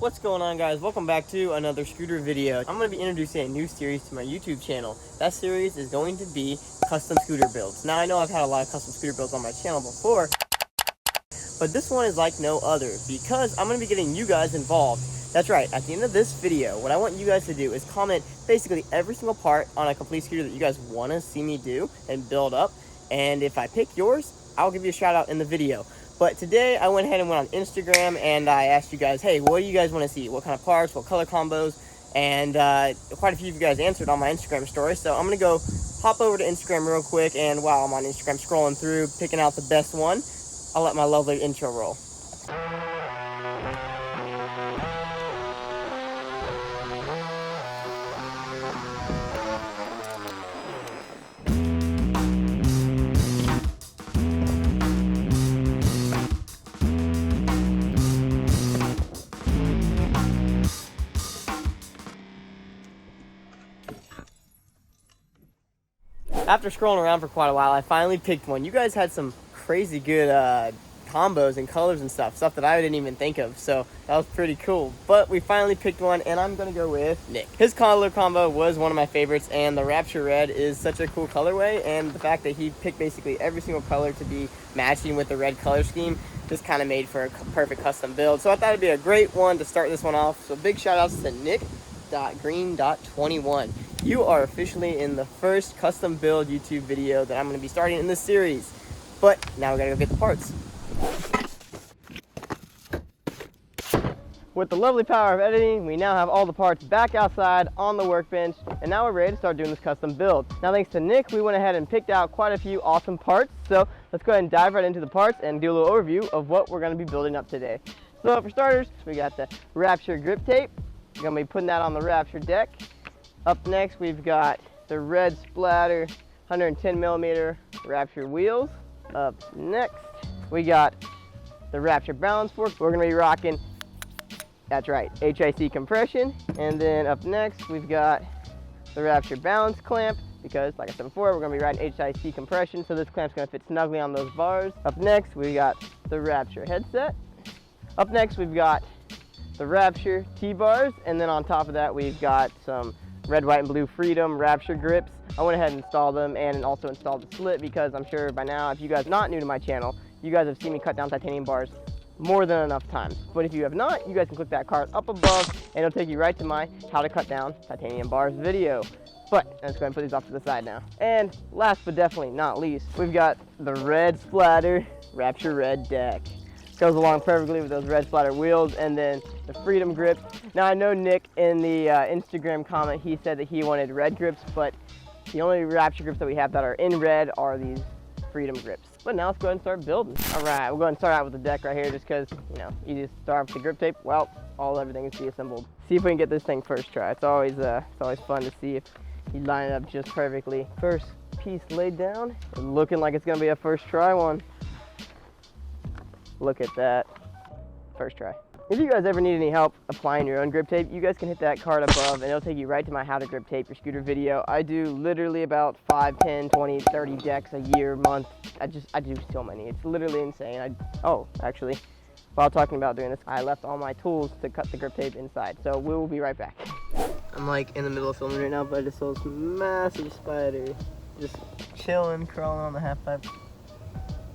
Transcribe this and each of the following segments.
What's going on, guys? Welcome back to another scooter video. I'm going to be introducing a new series to my YouTube channel. That series is going to be custom scooter builds. Now I know I've had a lot of custom scooter builds on my channel before, but this one is like no other because I'm going to be getting you guys involved. That's right, at the end of this video, what I want you guys to do is comment basically every single part on a complete scooter that you guys want to see me do and build up. And if I pick yours, I'll give you a shout out in the video. But today I went ahead and went on Instagram and I asked you guys, hey, what do you guys want to see? What kind of parts, what color combos? And quite a few of you guys answered on my Instagram story. So I'm going to go hop over to Instagram real quick. And while I'm on Instagram scrolling through, picking out the best one, I'll let my lovely intro roll. After scrolling around for quite a while, I finally picked one. You guys had some crazy good combos and colors and stuff that I didn't even think of, so that was pretty cool. But we finally picked one, and I'm gonna go with Nick. His color combo was one of my favorites, and the Rapture Red is such a cool colorway, and the fact that he picked basically every single color to be matching with the red color scheme just kind of made for a perfect custom build. So I thought it'd be a great one to start this one off. So big shout outs to Nick.green.21. You are officially in the first custom build YouTube video that I'm going to be starting in this series. But now we gotta go get the parts. With the lovely power of editing, we now have all the parts back outside on the workbench, and now we're ready to start doing this custom build. Now, thanks to Nick, we went ahead and picked out quite a few awesome parts. So let's go ahead and dive right into the parts and do a little overview of what we're going to be building up today. So for starters, we got the Rapture grip tape. We're going to be putting that on the Rapture deck. Up next, we've got the red splatter 110 millimeter Rapture wheels. Up next, we got the Rapture balance fork. We're gonna be rocking, that's right, HIC compression. And then up next, we've got the Rapture balance clamp, because like I said before, we're gonna be riding HIC compression, so this clamp's gonna fit snugly on those bars. Up next, we got the Rapture headset. Up next, we've got the Rapture T-bars, and then on top of that, we've got some red, white, and blue Freedom Rapture grips. I went ahead and installed them and also installed the slit because I'm sure by now, if you guys are not new to my channel, you guys have seen me cut down titanium bars more than enough times. But if you have not, you guys can click that card up above and it'll take you right to my how to cut down titanium bars video. But let's go ahead and put these off to the side now. And last but definitely not least, we've got the red splatter Rapture Red deck. Goes along perfectly with those red splatter wheels, and then the Freedom grips. Now I know Nick in the Instagram comment, he said that he wanted red grips, but the only Rapture grips that we have that are in red are these Freedom grips. But now let's go ahead and start building. All right, we'll go ahead and start out with the deck right here just because, you know, you just start with the grip tape. Well, everything is deassembled. See if we can get this thing first try. It's always fun to see if you line it up just perfectly. First piece laid down, and looking like it's gonna be a first try one. Look at that, first try. If you guys ever need any help applying your own grip tape, you guys can hit that card above and it'll take you right to my how to grip tape your scooter video. I do literally about 5, 10, 20, 30 decks a year, month. I do so many, it's literally insane. Oh, actually, while talking about doing this, I left all my tools to cut the grip tape inside. So we will be right back. I'm like in the middle of filming right now, but I just saw this massive spider just chilling, crawling on the half pipe.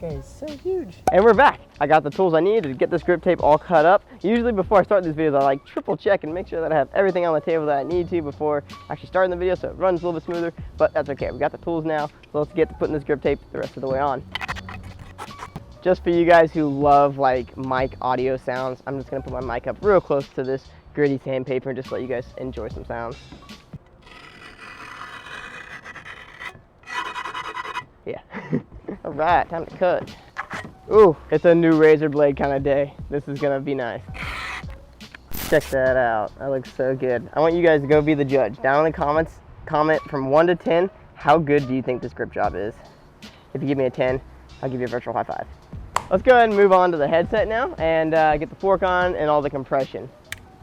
Okay, it's so huge. And we're back. I got the tools I need to get this grip tape all cut up. Usually before I start these videos, I like triple check and make sure that I have everything on the table that I need to before actually starting the video so it runs a little bit smoother, but that's okay. We got the tools now, so let's get to putting this grip tape the rest of the way on. Just for you guys who love like mic audio sounds, I'm just gonna put my mic up real close to this gritty sandpaper and just let you guys enjoy some sounds. Yeah. All right, time to cut. Ooh, it's a new razor blade kind of day. This is gonna be nice. Check that out, that looks so good. I want you guys to go be the judge. Down in the comments, comment from 1 to 10, how good do you think this grip job is? If you give me a 10, I'll give you a virtual high five. Let's go ahead and move on to the headset now and get the fork on and all the compression.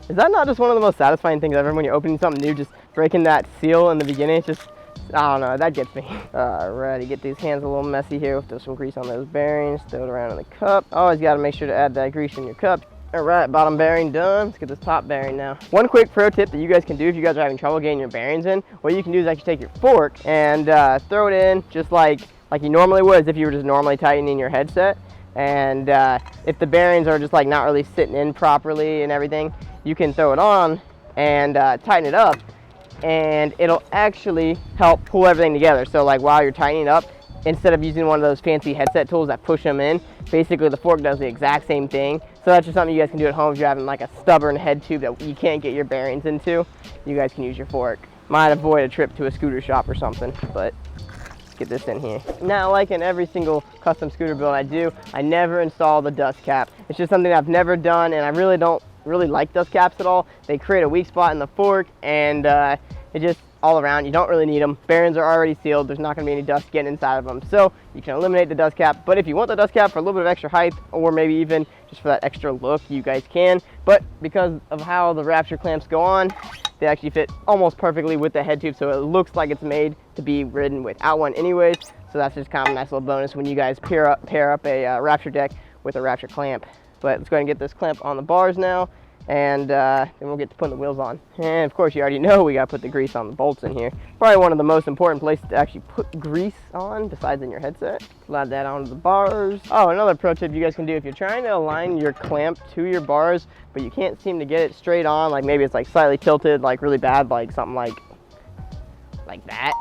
Is that not just one of the most satisfying things ever when you're opening something new, just breaking that seal in the beginning? It's just, I don't know, that gets me. Alrighty, get these hands a little messy here. Throw some grease on those bearings, throw it around in the cup. Always got to make sure to add that grease in your cup. All right, bottom bearing done. Let's get this top bearing now. One quick pro tip that you guys can do if you guys are having trouble getting your bearings in, what you can do is actually take your fork and throw it in just like you normally would, as if you were just normally tightening your headset. And if the bearings are just like not really sitting in properly and everything, you can throw it on and tighten it up, and it'll actually help pull everything together. So like while you're tightening up, instead of using one of those fancy headset tools that push them in, basically the fork does the exact same thing. So that's just something you guys can do at home if you're having like a stubborn head tube that you can't get your bearings into. You guys can use your fork. Might avoid a trip to a scooter shop or something, but let's get this in here. Now, like in every single custom scooter build I do, I never install the dust cap. It's just something I've never done, and I really don't like dust caps at all. They create a weak spot in the fork, and it just all around, you don't really need them. Bearings are already sealed. There's not going to be any dust getting inside of them, so you can eliminate the dust cap. But if you want the dust cap for a little bit of extra height, or maybe even just for that extra look, you guys can. But because of how the Rapture clamps go on, they actually fit almost perfectly with the head tube, so it looks like it's made to be ridden without one anyways. So that's just kind of a nice little bonus when you guys pair up a Rapture deck with a Rapture clamp. But let's go ahead and get this clamp on the bars now, and then we'll get to putting the wheels on. And of course, you already know we gotta put the grease on the bolts in here. Probably one of the most important places to actually put grease on, besides in your headset. Slide that onto the bars. Oh, another pro tip you guys can do if you're trying to align your clamp to your bars, but you can't seem to get it straight on, like maybe it's like slightly tilted, like really bad, like something like that.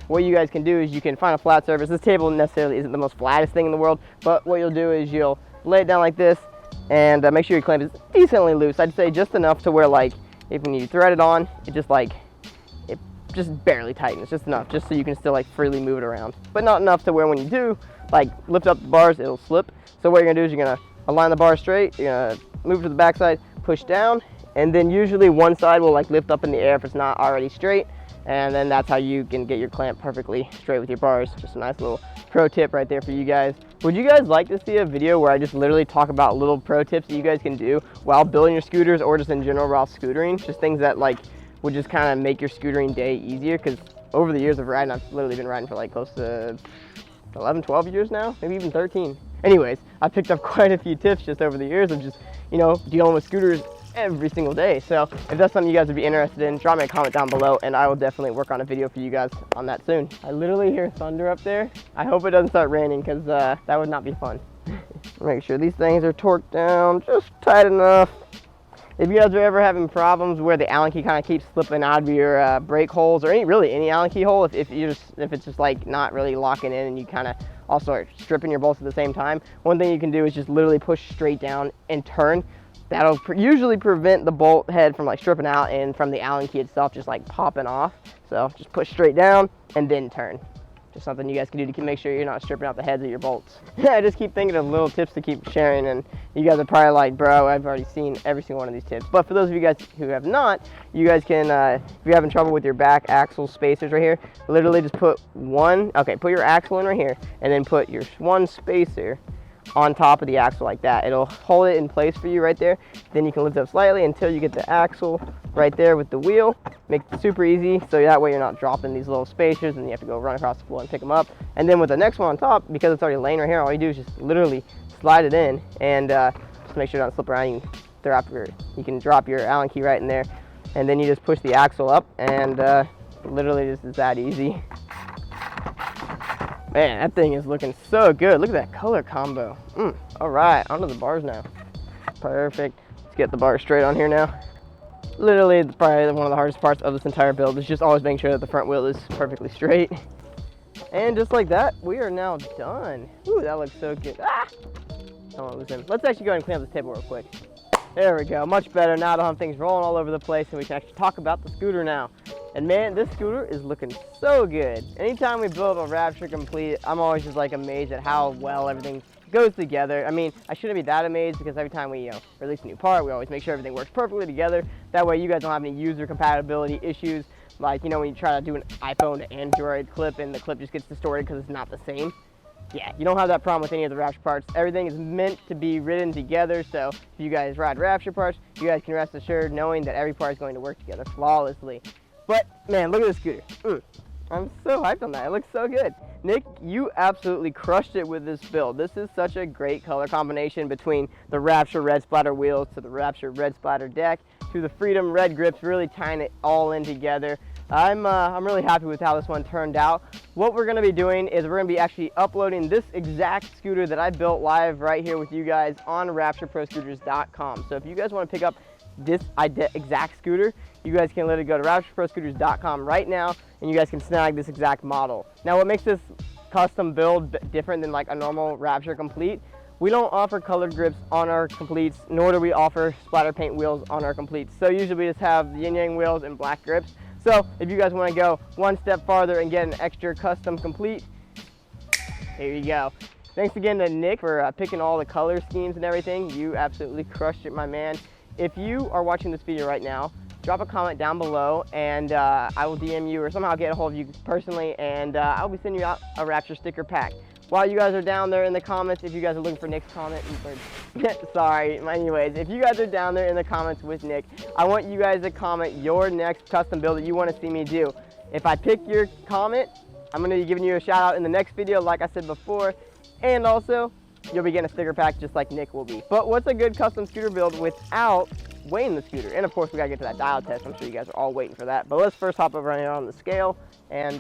What you guys can do is you can find a flat surface. This table necessarily isn't the most flattest thing in the world, but what you'll do is you'll lay it down like this, and make sure your clamp is decently loose. I'd say just enough to where like if when you thread it on, it just barely tightens, just enough, just so you can still like freely move it around, but not enough to where when you do like lift up the bars, it'll slip. So what you're gonna do is you're gonna align the bar straight, you're gonna move to the back side, push down, and then usually one side will like lift up in the air if it's not already straight, and then that's how you can get your clamp perfectly straight with your bars. Just a nice little pro tip right there for you guys. Would you guys like to see a video where I just literally talk about little pro tips that you guys can do while building your scooters, or just in general while scootering? Just things that like would just kind of make your scootering day easier, because over the years of riding, I've literally been riding for like close to 11, 12 years now, maybe even 13. Anyways, I picked up quite a few tips just over the years of just, you know, dealing with scooters every single day. So if that's something you guys would be interested in, drop me a comment down below, and I will definitely work on a video for you guys on that soon. I literally hear thunder up there. I hope it doesn't start raining, because that would not be fun. Make sure these things are torqued down just tight enough. If you guys are ever having problems where the Allen key kind of keeps slipping out of your brake holes, or any Allen key hole, if it's just like not really locking in, and you kind of also are stripping your bolts at the same time, one thing you can do is just literally push straight down and turn. That'll usually prevent the bolt head from like stripping out, and from the Allen key itself just like popping off. So just push straight down and then turn. Just something you guys can do to make sure you're not stripping out the heads of your bolts. I just keep thinking of little tips to keep sharing, and you guys are probably like, bro, I've already seen every single one of these tips. But for those of you guys who have not, you guys can, if you're having trouble with your back axle spacers right here, literally just put put your axle in right here, and then put your one spacer on top of the axle like that. It'll hold it in place for you right there. Then you can lift it up slightly until you get the axle right there with the wheel. Make it super easy, so that way you're not dropping these little spacers and you have to go run across the floor and pick them up. And then with the next one on top, because it's already laying right here, all you do is just literally slide it in, and just make sure it doesn't slip around. You can drop your Allen key right in there, and then you just push the axle up, and literally just is that easy. Man, that thing is looking so good. Look at that color combo. All right, onto the bars now. Perfect. Let's get the bars straight on here now. Literally, it's probably one of the hardest parts of this entire build is just always making sure that the front wheel is perfectly straight. And just like that, we are now done. Ooh, that looks so good. Ah! I don't want to lose him. Let's actually go ahead and clean up this table real quick. There we go, much better. Now I don't have things rolling all over the place, and we can actually talk about the scooter now. And man, this scooter is looking so good. Anytime we build a Rapture complete, I'm always just like amazed at how well everything goes together. I mean, I shouldn't be that amazed, because every time we release a new part, we always make sure everything works perfectly together. That way you guys don't have any user compatibility issues, like, you know, when you try to do an iPhone to Android clip and the clip just gets distorted because it's not the same. Yeah, you don't have that problem with any of the Rapture parts. Everything is meant to be ridden together, so if you guys ride Rapture parts, you guys can rest assured knowing that every part is going to work together flawlessly. But man, look at this scooter. I'm so hyped on that. It looks so good. Nick, you absolutely crushed it with this build. This is such a great color combination between the Rapture red splatter wheels to the Rapture red splatter deck to the Freedom red grips, really tying it all in together. I'm really happy with how this one turned out. What we're going to be doing is we're going to be actually uploading this exact scooter that I built live right here with you guys on RaptureProScooters.com. So if you guys want to pick up this exact scooter, you guys can literally go to RaptureProScooters.com right now and you guys can snag this exact model. Now what makes this custom build different than like a normal Rapture Complete, we don't offer colored grips on our completes, nor do we offer splatter paint wheels on our completes. So usually we just have the yin yang wheels and black grips. So if you guys want to go one step farther and get an extra custom complete, here you go. Thanks again to Nick for picking all the color schemes and everything. You absolutely crushed it, my man. If you are watching this video right now, drop a comment down below and I will DM you or somehow get a hold of you personally, and I'll be sending you out a Rapture sticker pack. While you guys are down there in the comments, if you guys are looking for Nick's comment, sorry, anyways, if you guys are down there in the comments with Nick, I want you guys to comment your next custom build that you want to see me do. If I pick your comment, I'm going to be giving you a shout out in the next video like I said before, and also you'll be getting a sticker pack just like Nick will be. But what's a good custom scooter build without weighing the scooter? And of course we got to get to that dial test. I'm sure you guys are all waiting for that. But let's first hop over here on the scale and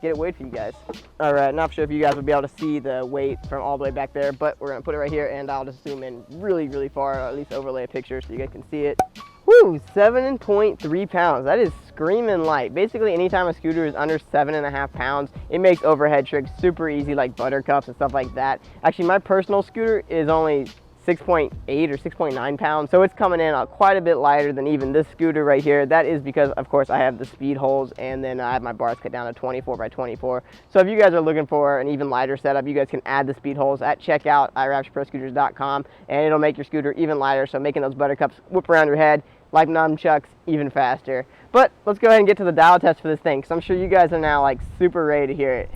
get it weighed for you guys. All right, not sure if you guys will be able to see the weight from all the way back there, but we're gonna put it right here and I'll just zoom in really, really far, or at least overlay a picture so you guys can see it. Woo, 7.3 pounds. That is screaming light. Basically, anytime a scooter is under 7.5 pounds, it makes overhead tricks super easy, like buttercups and stuff like that. Actually, my personal scooter is only 6.8 or 6.9 pounds, so it's coming in quite a bit lighter than even this scooter right here. That is because, of course, I have the speed holes and then I have my bars cut down to 24 by 24. So if you guys are looking for an even lighter setup, you guys can add the speed holes at checkout at RaptureProScooters.com and it'll make your scooter even lighter, so making those buttercups whip around your head like nunchucks even faster. But let's go ahead and get to the dial test for this thing, because I'm sure you guys are now like super ready to hear it.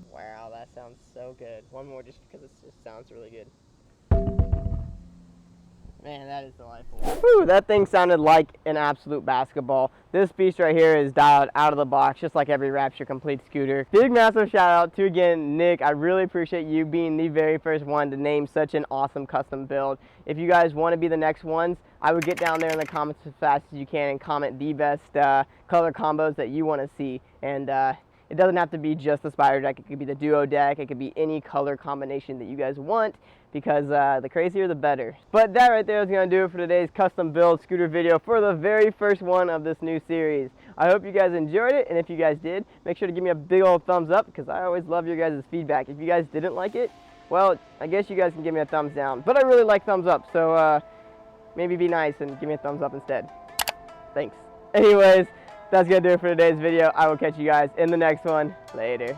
Wow, that sounds so good. One more just because it just sounds really good. Man, that is delightful. Whew, that thing sounded like an absolute basketball. This beast right here is dialed out of the box, just like every Rapture Complete scooter. Big massive shout out to, again, Nick. I really appreciate you being the very first one to name such an awesome custom build. If you guys want to be the next ones, I would get down there in the comments as fast as you can and comment the best color combos that you want to see. And it doesn't have to be just the spider deck. It could be the duo deck. It could be any color combination that you guys want, because the crazier the better. But that right there is going to do it for today's custom build scooter video for the very first one of this new series. I hope you guys enjoyed it, and if you guys did, make sure to give me a big old thumbs up, because I always love your guys' feedback. If you guys didn't like it, well, I guess you guys can give me a thumbs down. But I really like thumbs up, so maybe be nice and give me a thumbs up instead. Thanks. Anyways, that's going to do it for today's video. I will catch you guys in the next one. Later.